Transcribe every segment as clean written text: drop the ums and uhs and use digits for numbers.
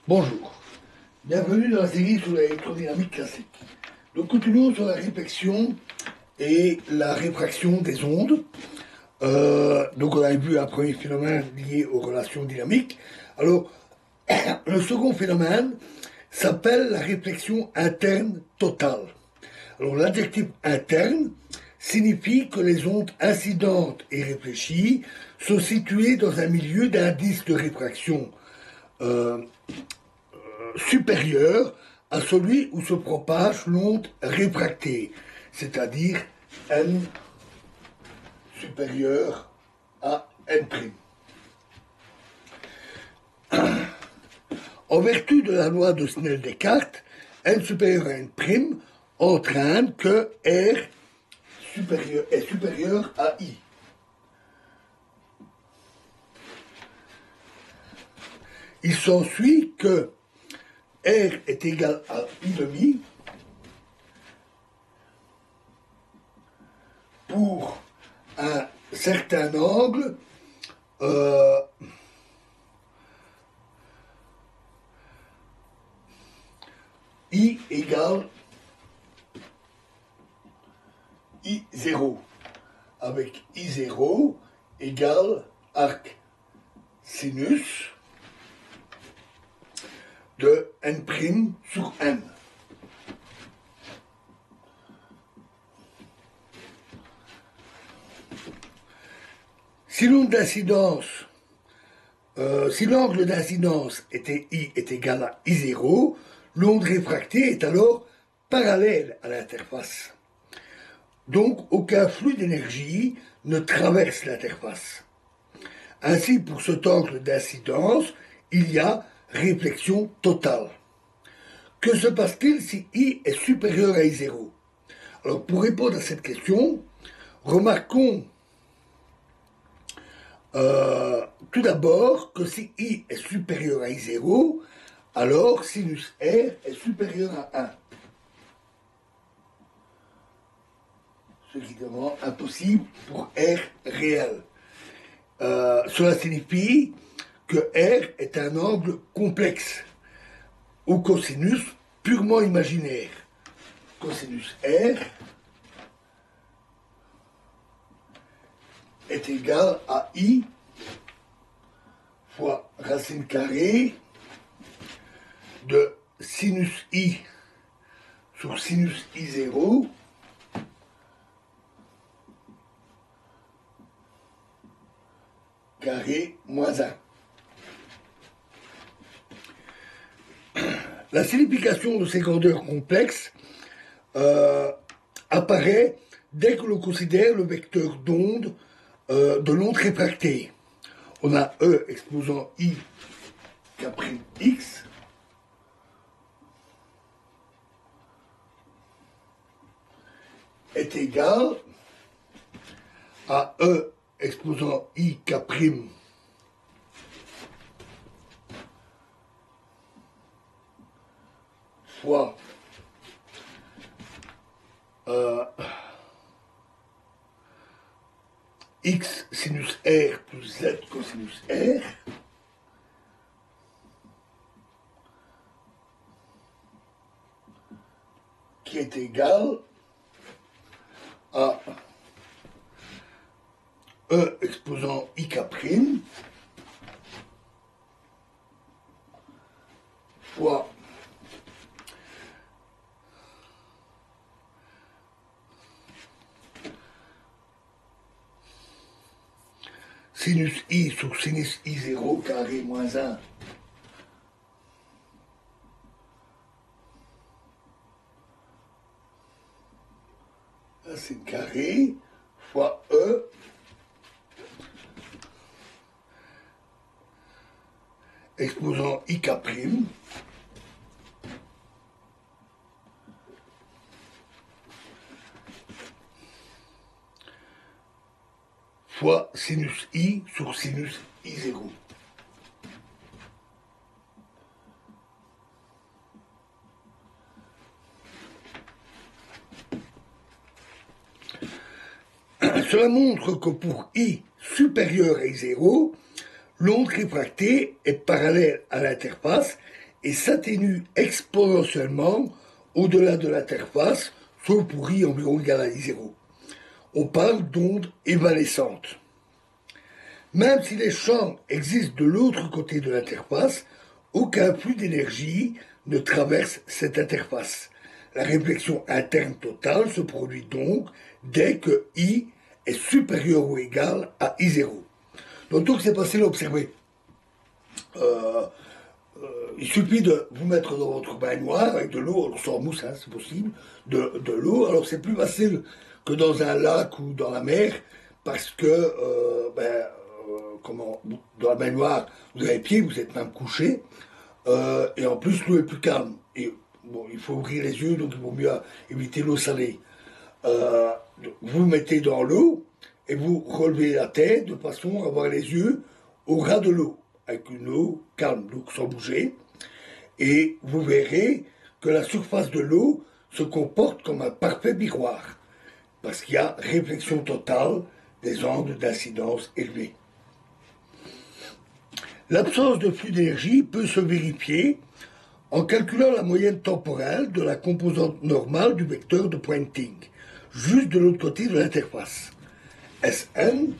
Bonjour, bienvenue dans la série sur l'électrodynamique classique. Nous continuons sur la réflexion et la réfraction des ondes. Donc on a vu un premier phénomène lié aux relations dynamiques. Alors, le second phénomène s'appelle la réflexion interne totale. Alors l'adjectif interne signifie que les ondes incidentes et réfléchies sont situées dans un milieu d'indice de réfraction supérieur à celui où se propage l'onde réfractée, c'est-à-dire n supérieur à n'. En vertu de la loi de Snell-Descartes, n supérieur à n' entraîne que R est supérieur à I. Il s'ensuit que R est égal à I demi pour un certain angle I égale I0, avec I0 égale arc sinus de n' sur n. Si l'onde d'incidence, si l'angle d'incidence était I est égal à I0, l'onde réfractée est alors parallèle à l'interface. Donc aucun flux d'énergie ne traverse l'interface. Ainsi, pour cet angle d'incidence, il y a réflexion totale. Que se passe-t-il si I est supérieur à I0? Alors, pour répondre à cette question, remarquons tout d'abord que si I est supérieur à I0, alors sinus R est supérieur à 1. Ce qui est vraiment impossible pour R réel. Cela signifie que R est un angle complexe ou cosinus purement imaginaire. Cosinus R est égal à I fois racine carrée de sinus I sur sinus I0 carré moins 1. La signification de ces grandeurs complexes apparaît dès que l'on considère le vecteur d'onde de l'onde réfractée. On a E exposant I K' X est égal à E exposant I K' fois X sinus R plus Z cosinus R qui est égal à E exposant IK' fois sinus I sur sinus I0 carré moins 1 racine carrée fois E exposant IK' fois sinus I sur sinus I0. Cela montre que pour I supérieur à I0, l'onde réfractée est parallèle à l'interface et s'atténue exponentiellement au-delà de l'interface, sauf pour I environ égal à I0. On parle d'ondes évanescentes. Même si les champs existent de l'autre côté de l'interface, aucun flux d'énergie ne traverse cette interface. La réflexion interne totale se produit donc dès que I est supérieur ou égal à I0. Donc c'est facile à observer. Il suffit de vous mettre dans votre baignoire avec de l'eau, sans mousse, hein, c'est possible, de l'eau. Alors c'est plus facile que dans un lac ou dans la mer, parce que dans la baignoire, vous avez pied, vous êtes même couché, et en plus l'eau est plus calme. Et bon, il faut ouvrir les yeux, donc il vaut mieux éviter l'eau salée. Vous vous mettez dans l'eau et vous relevez la tête de façon à avoir les yeux au ras de l'eau, avec une eau calme, donc sans bouger. Et vous verrez que la surface de l'eau se comporte comme un parfait miroir, parce qu'il y a réflexion totale des angles d'incidence élevés. L'absence de flux d'énergie peut se vérifier en calculant la moyenne temporelle de la composante normale du vecteur de pointing, juste de l'autre côté de l'interface. Sn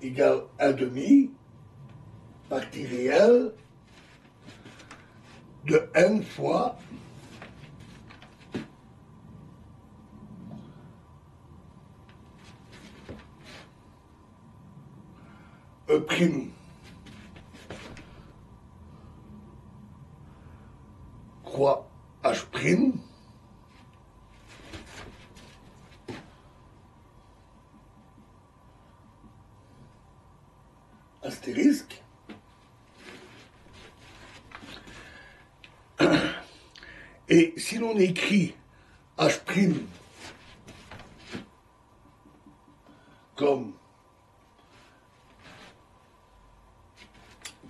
égale 1/2 partie réelle de n fois E' croix H', astérisque, et si l'on écrit H' comme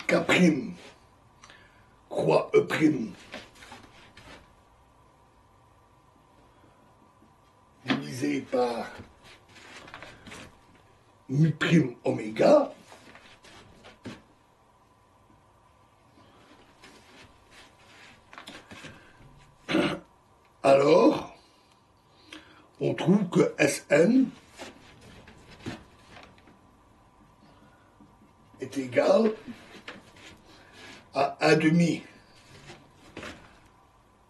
K' croix E' divisé par mu' oméga, alors on trouve que Sn est égal à 1/2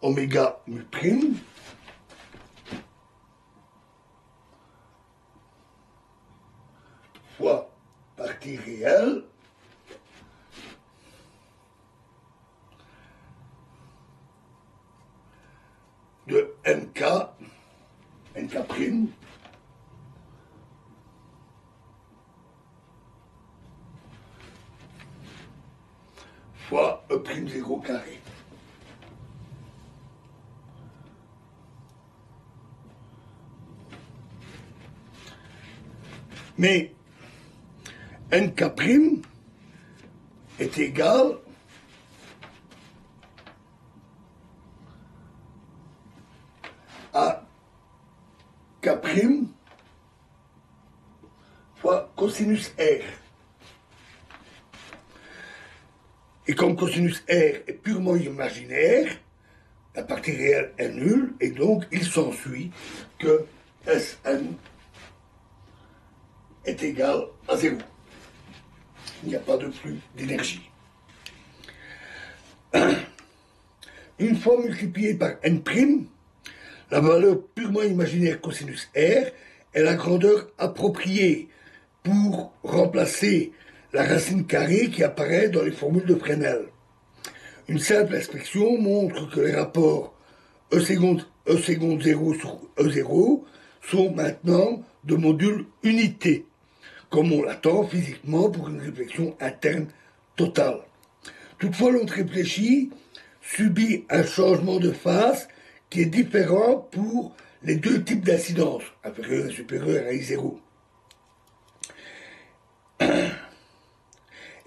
oméga mu' fois partie réelle de nk fois E'0 carré. Mais nk' est égal à K' fois cosinus R. Et comme cosinus R est purement imaginaire, la partie réelle est nulle, et donc il s'ensuit que Sn est égal à 0. Il n'y a pas de flux d'énergie. Une fois multiplié par n', la valeur purement imaginaire cosinus R est la grandeur appropriée pour remplacer la racine carrée qui apparaît dans les formules de Fresnel. Une simple inspection montre que les rapports E seconde 0 sur E0 sont maintenant de module unité, comme on l'attend physiquement pour une réflexion interne totale. Toutefois, l'onde réfléchie subit un changement de phase qui est différent pour les deux types d'incidence, inférieure et supérieure à I0,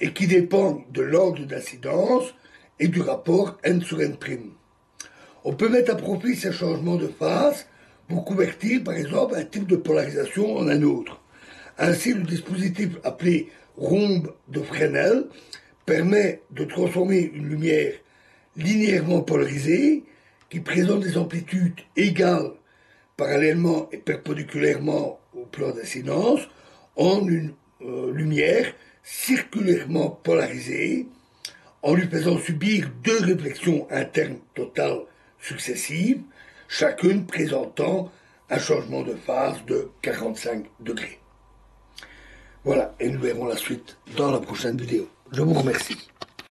et qui dépend de l'angle d'incidence et du rapport n sur n'. On peut mettre à profit ces changements de phase pour convertir par exemple un type de polarisation en un autre. Ainsi, le dispositif appelé rhombe de Fresnel permet de transformer une lumière linéairement polarisée qui présente des amplitudes égales parallèlement et perpendiculairement au plan d'incidence en une lumière circulairement polarisée en lui faisant subir deux réflexions internes totales successives, chacune présentant un changement de phase de 45 degrés. Voilà, et nous verrons la suite dans la prochaine vidéo. Je vous remercie.